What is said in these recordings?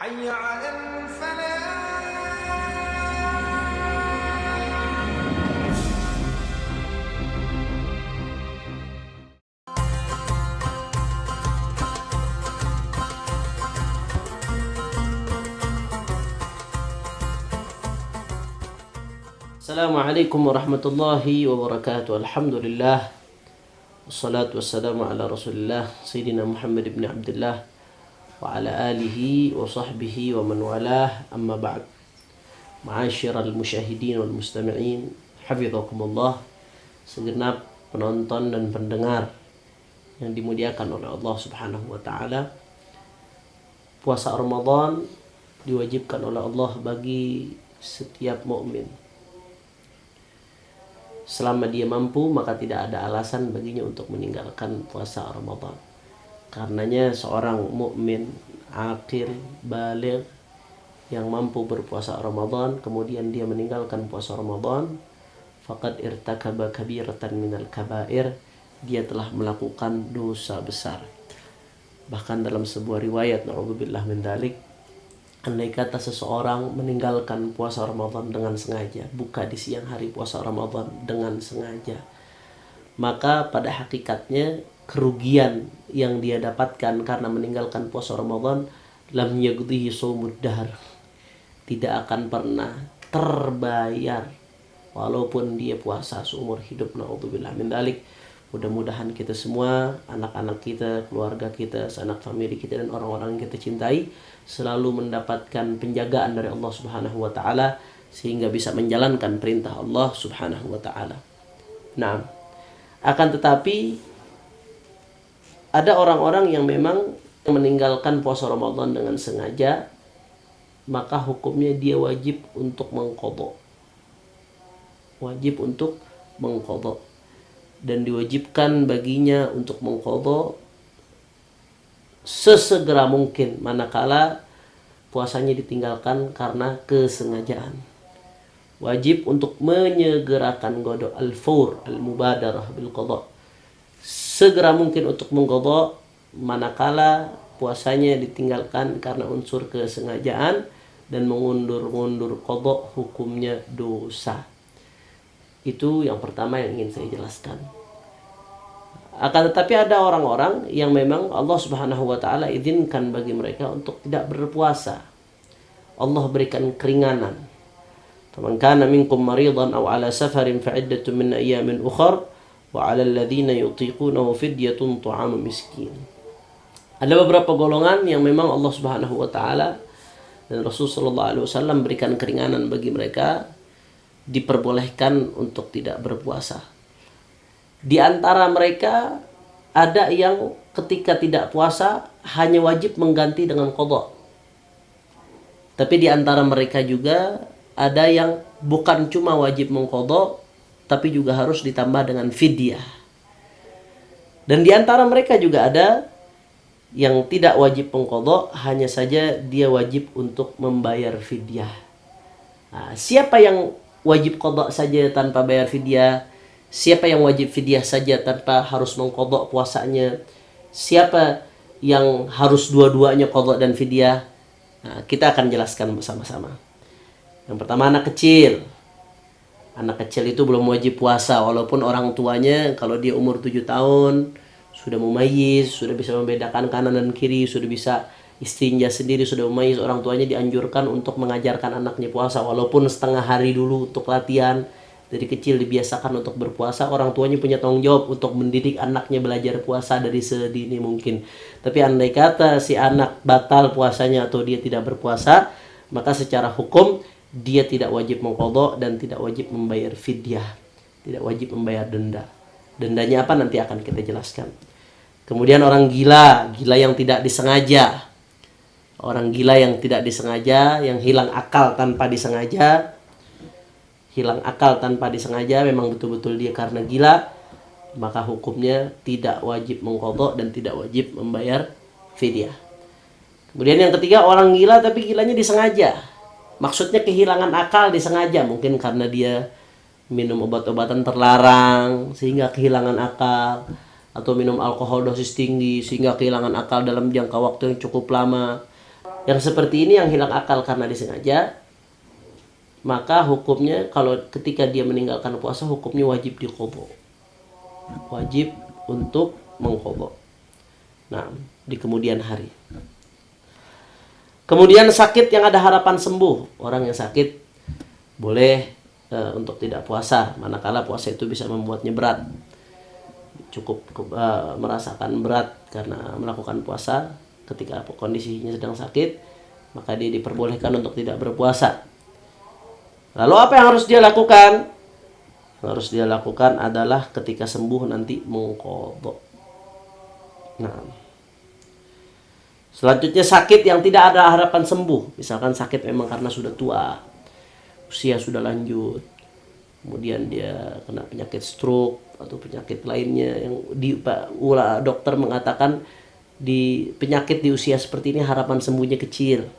حي على الفلاح. Assalamualaikum warahmatullahi wabarakatuh. Alhamdulillah. Wassalatu wassalamu ala Rasulillah Sayyidina Muhammad ibn Abdullah wa ala alihi wa sahbihi wa man walah. Amma ba'd. Ma'asyiral musyahidin wal mustami'in, hafizakumullah. Segenap penonton dan pendengar yang dimuliakan oleh Allah Subhanahu wa taala. Puasa Ramadan diwajibkan oleh Allah bagi setiap mukmin. Selama dia mampu, maka tidak ada alasan baginya untuk meninggalkan puasa Ramadan. Karenanya seorang mukmin aqil baligh yang mampu berpuasa Ramadan kemudian dia meninggalkan puasa Ramadan, faqad irtakaba kabiratan minal kabair, dia telah melakukan dosa besar. Bahkan dalam sebuah riwayat, na'udzubillah min dzalik, andai kata seseorang meninggalkan puasa Ramadan dengan sengaja, buka di siang hari puasa Ramadan dengan sengaja, maka pada hakikatnya kerugian yang dia dapatkan karena meninggalkan puasa Ramadan lam yaqdihi shaumud dahr, tidak akan pernah terbayar walaupun dia puasa seumur hidup. Na'udzubillah min dzalik. Mudah-mudahan kita semua, anak-anak kita, keluarga kita, sanak famili kita, dan orang-orang yang kita cintai selalu mendapatkan penjagaan dari Allah Subhanahu wa taala sehingga bisa menjalankan perintah Allah Subhanahu wa taala. Nah, akan tetapi ada orang-orang yang memang meninggalkan puasa Ramadan dengan sengaja, maka hukumnya dia wajib untuk mengqadha. Wajib untuk mengqadha. Dan diwajibkan baginya untuk mengqadha sesegera mungkin manakala puasanya ditinggalkan karena kesengajaan. Wajib untuk menyegerakan qada, al-fawr, al-mubadarah bil qada. Segera mungkin untuk mengqadha manakala puasanya ditinggalkan karena unsur kesengajaan, dan mengundur-undur qada hukumnya dosa. Itu yang pertama yang ingin saya jelaskan. Akan tetapi ada orang-orang yang memang Allah Subhanahu wa taala izinkan bagi mereka untuk tidak berpuasa. Allah berikan keringanan. Faman kana minkum maridan aw ala safarin fa iddatun min ayyamin ukhra wa 'alal ladzina yutiqunahu fidyatun ta'amu miskin. Ada beberapa golongan yang memang Allah Subhanahu wa taala dan Rasul sallallahu alaihi wasallam berikan keringanan bagi mereka, diperbolehkan untuk tidak berpuasa. Di antara mereka ada yang ketika tidak puasa hanya wajib mengganti dengan qadha. Tapi di antara mereka juga ada yang bukan cuma wajib mengqadha, tapi juga harus ditambah dengan fidyah. Dan di antara mereka juga ada yang tidak wajib mengqadha, hanya saja dia wajib untuk membayar fidyah. Nah, siapa yang wajib qadha saja tanpa bayar fidyah? Siapa yang wajib fidyah saja tanpa harus mengqadha puasanya? Siapa yang harus dua-duanya qadha dan fidyah? Nah, kita akan jelaskan bersama-sama. Yang pertama, anak kecil. Anak kecil itu belum wajib puasa walaupun orang tuanya kalau dia umur 7 tahun sudah mumayyiz, sudah bisa membedakan kanan dan kiri, sudah bisa istinja sendiri, sudah mumayyiz, orang tuanya dianjurkan untuk mengajarkan anaknya puasa walaupun setengah hari dulu untuk latihan. Dari kecil dibiasakan untuk berpuasa, orang tuanya punya tanggung jawab untuk mendidik anaknya belajar puasa dari sedini mungkin. Tapi andai kata si anak batal puasanya atau dia tidak berpuasa, maka secara hukum dia tidak wajib mengqadha dan tidak wajib membayar fidyah, tidak wajib membayar denda. Dendanya apa nanti akan kita jelaskan. Kemudian orang gila yang tidak disengaja. Orang gila yang tidak disengaja, yang hilang akal tanpa disengaja. Hilang akal tanpa disengaja, memang betul-betul dia karena gila, maka hukumnya tidak wajib mengqadha dan tidak wajib membayar fidyah. Kemudian yang ketiga, orang gila tapi gilanya disengaja. Maksudnya kehilangan akal disengaja, mungkin karena dia minum obat-obatan terlarang sehingga kehilangan akal, atau minum alkohol dosis tinggi sehingga kehilangan akal dalam jangka waktu yang cukup lama. Yang seperti ini yang hilang akal karena disengaja, maka hukumnya kalau ketika dia meninggalkan puasa, hukumnya wajib diqadha. Wajib untuk mengqadha. Nah, di kemudian hari. Kemudian sakit yang ada harapan sembuh. Orang yang sakit boleh untuk tidak puasa, manakala puasa itu bisa membuatnya berat. Cukup merasakan berat karena melakukan puasa ketika kondisinya sedang sakit, maka dia diperbolehkan untuk tidak berpuasa. Lalu apa yang harus dia lakukan? Yang harus dia lakukan adalah ketika sembuh nanti mengqadha. Nah, selanjutnya sakit yang tidak ada harapan sembuh. Misalkan sakit memang karena sudah tua, usia sudah lanjut, kemudian dia kena penyakit stroke atau penyakit lainnya yang dokter mengatakan di penyakit di usia seperti ini harapan sembuhnya kecil.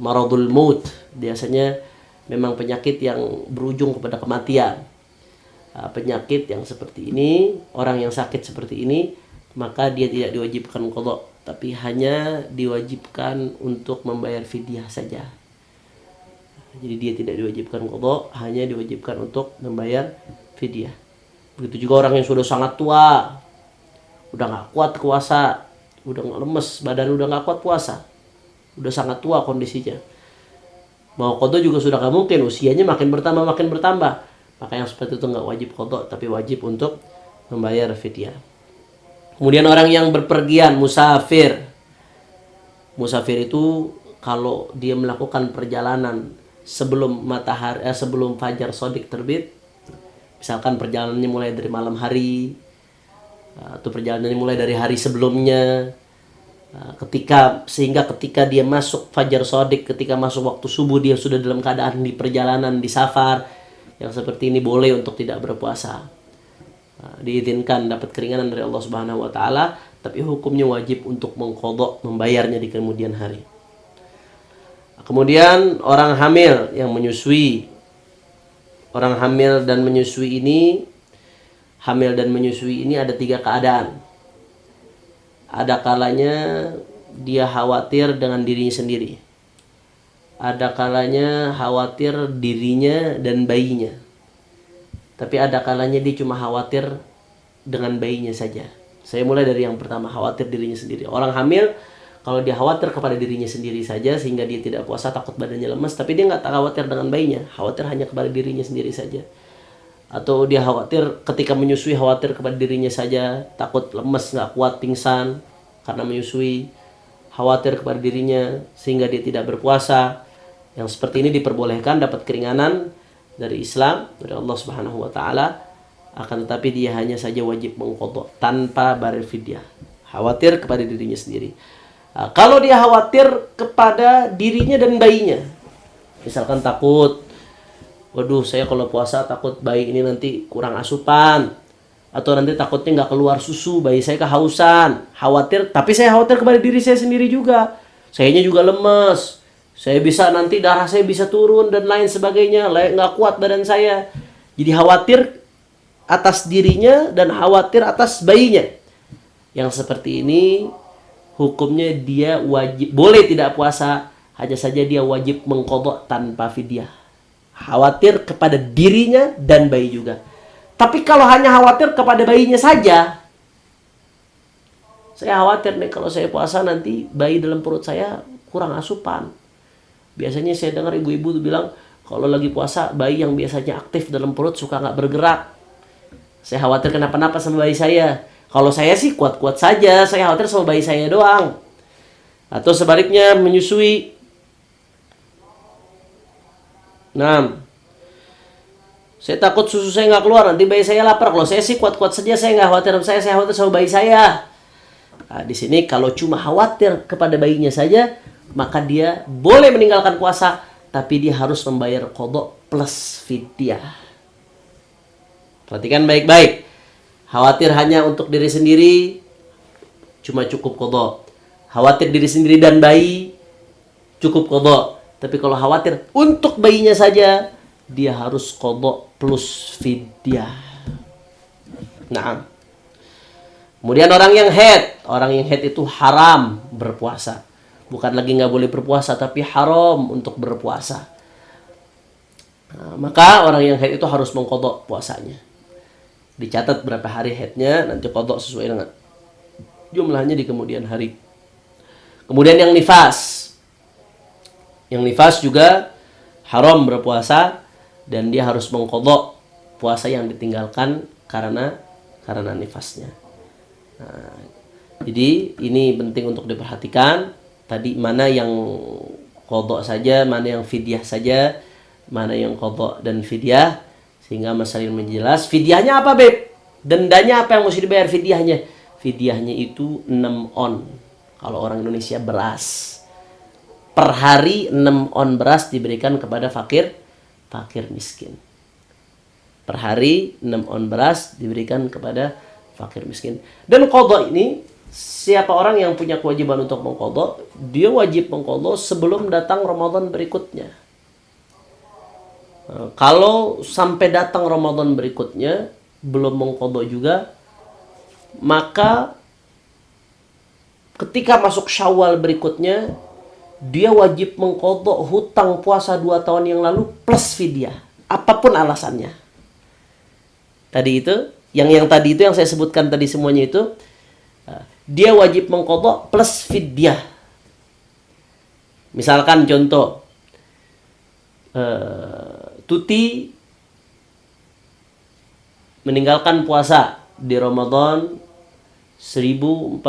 Maradul maut biasanya memang penyakit yang berujung kepada kematian. Penyakit yang seperti ini, orang yang sakit seperti ini, maka dia tidak diwajibkan qadha, tapi hanya diwajibkan untuk membayar fidyah saja. Jadi dia tidak diwajibkan qadha, hanya diwajibkan untuk membayar fidyah. Begitu juga orang yang sudah sangat tua, udah nggak kuat puasa, udah nggak lemes, badan udah nggak kuat puasa, udah sangat tua kondisinya. Mau qadha juga sudah nggak mungkin, usianya makin bertambah. Maka yang seperti itu nggak wajib qadha, tapi wajib untuk membayar fidyah. Kemudian orang yang berpergian, musafir. Musafir itu kalau dia melakukan perjalanan sebelum sebelum fajar shadiq terbit, misalkan perjalanannya mulai dari malam hari atau perjalanannya mulai dari hari sebelumnya, sehingga ketika dia masuk fajar shadiq, ketika masuk waktu subuh dia sudah dalam keadaan di perjalanan, di safar, yang seperti ini boleh untuk tidak berpuasa. Diizinkan dapat keringanan dari Allah Subhanahu wa taala, tapi hukumnya wajib untuk mengqadha, membayarnya di kemudian hari. Kemudian orang hamil yang menyusui. Orang hamil dan menyusui ini ada 3 keadaan. Ada kalanya dia khawatir dengan dirinya sendiri. Ada kalanya khawatir dirinya dan bayinya. Tapi ada kalanya dia cuma khawatir dengan bayinya saja. Saya mulai dari yang pertama, khawatir dirinya sendiri. Orang hamil, kalau dia khawatir kepada dirinya sendiri saja sehingga dia tidak puasa, takut badannya lemas, tapi dia nggak khawatir dengan bayinya, khawatir hanya kepada dirinya sendiri saja. Atau dia khawatir ketika menyusui, khawatir kepada dirinya saja, takut lemas, nggak kuat, pingsan karena menyusui, khawatir kepada dirinya sehingga dia tidak berpuasa. Yang seperti ini diperbolehkan dapat keringanan dari Islam, dari Allah Subhanahu wa taala, akan tetapi dia hanya saja wajib mengqadha tanpa bayar fidyah. Khawatir kepada dirinya sendiri. Kalau dia khawatir kepada dirinya dan bayinya, misalkan takut, waduh saya kalau puasa takut bayi ini nanti kurang asupan, atau nanti takutnya nggak keluar susu, bayi saya kehausan, khawatir, tapi saya khawatir kepada diri saya sendiri juga, sayanya juga lemes, saya bisa nanti darah saya bisa turun dan lain sebagainya, nggak kuat badan saya. Jadi khawatir atas dirinya dan khawatir atas bayinya. Yang seperti ini hukumnya dia wajib, boleh tidak puasa, hanya saja dia wajib mengqadha tanpa fidyah. Khawatir kepada dirinya dan bayi juga. Tapi kalau hanya khawatir kepada bayinya saja, saya khawatir nih kalau saya puasa nanti bayi dalam perut saya kurang asupan. Biasanya saya dengar ibu-ibu tuh bilang, kalau lagi puasa bayi yang biasanya aktif dalam perut suka nggak bergerak. Saya khawatir kenapa-napa sama bayi saya. Kalau saya sih kuat-kuat saja, saya khawatir sama bayi saya doang. Atau sebaliknya menyusui. Nah, saya takut susu saya nggak keluar, nanti bayi saya lapar. Kalau saya sih kuat-kuat saja, saya nggak khawatir sama saya khawatir sama bayi saya. Nah, di sini kalau cuma khawatir kepada bayinya saja, maka dia boleh meninggalkan puasa, tapi dia harus membayar qadha plus fidyah. Perhatikan baik-baik. Khawatir hanya untuk diri sendiri, cuma cukup qadha. Khawatir diri sendiri dan bayi, cukup qadha. Tapi kalau khawatir untuk bayinya saja, dia harus qadha plus fidyah. Nah, kemudian orang yang haid itu haram berpuasa. Bukan lagi nggak boleh berpuasa, tapi haram untuk berpuasa. Nah, maka orang yang haid itu harus mengqadha puasanya. Dicatat berapa hari haidnya, nanti qadha sesuai dengan jumlahnya di kemudian hari. Kemudian yang nifas. Yang nifas juga haram berpuasa dan dia harus mengqadha puasa yang ditinggalkan karena nifasnya. Nah, jadi ini penting untuk diperhatikan. Tadi mana yang qadha saja, mana yang fidyah saja, mana yang qadha dan fidyah, sehingga masalah ini menjelas. Fidyahnya apa, Beb? Dendanya apa yang mesti dibayar fidyahnya? Fidyahnya itu 6 on. Kalau orang Indonesia beras. Per hari 6 on beras diberikan kepada fakir miskin. Per hari 6 on beras diberikan kepada fakir miskin. Dan qadha ini, siapa orang yang punya kewajiban untuk mengqadha, dia wajib mengqadha sebelum datang Ramadan berikutnya. Kalau sampai datang Ramadan berikutnya belum mengqadha juga, maka ketika masuk Syawal berikutnya dia wajib mengqadha hutang puasa 2 tahun yang lalu plus fidyah, apapun alasannya. Tadi itu, yang tadi itu yang saya sebutkan tadi semuanya itu, dia wajib mengqadha plus fidyah. Misalkan contoh, Tuti meninggalkan puasa di Ramadan 1439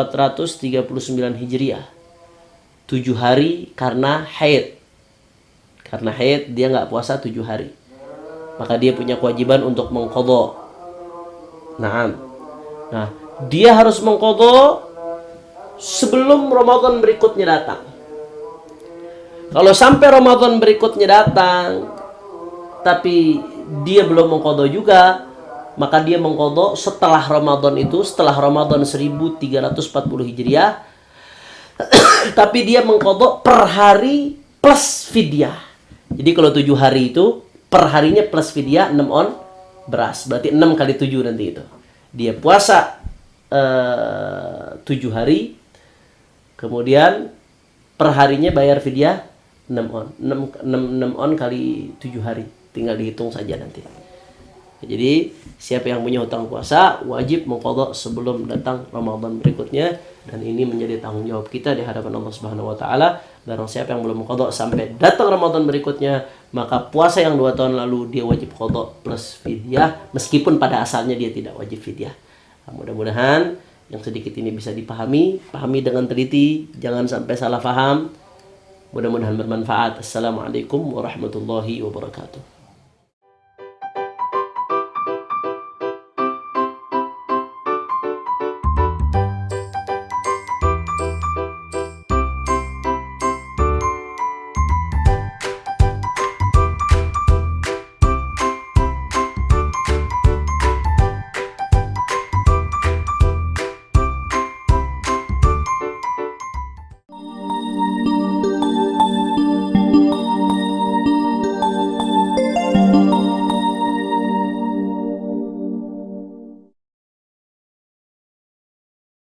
Hijriah 7 hari karena haid. Karena haid dia nggak puasa 7 hari. Maka dia punya kewajiban untuk mengqadha. Nah, dia harus mengqadha sebelum Ramadan berikutnya datang. Kalau sampai Ramadan berikutnya datang tapi dia belum mengqadha juga, maka dia mengqadha setelah Ramadan itu, setelah Ramadan 1340 Hijriah. Tapi dia mengqadha per hari plus fidyah. Jadi kalau 7 hari itu per harinya plus fidyah 6 on beras. Berarti 6 kali 7 nanti itu. Dia puasa 7 hari, kemudian per harinya bayar fidyah 6 on. 6 on kali 7 hari. Tinggal dihitung saja nanti. Jadi siapa yang punya hutang puasa wajib mengqadha sebelum datang Ramadan berikutnya, dan ini menjadi tanggung jawab kita di hadapan Allah Subhanahu wa taala. Barang siapa yang belum mengqadha sampai datang Ramadan berikutnya, maka puasa yang 2 tahun lalu dia wajib qadha plus fidyah, meskipun pada asalnya dia tidak wajib fidyah. Nah, mudah-mudahan yang sedikit ini bisa pahami dengan teliti, jangan sampai salah paham. Mudah-mudahan bermanfaat. Assalamualaikum warahmatullahi wabarakatuh.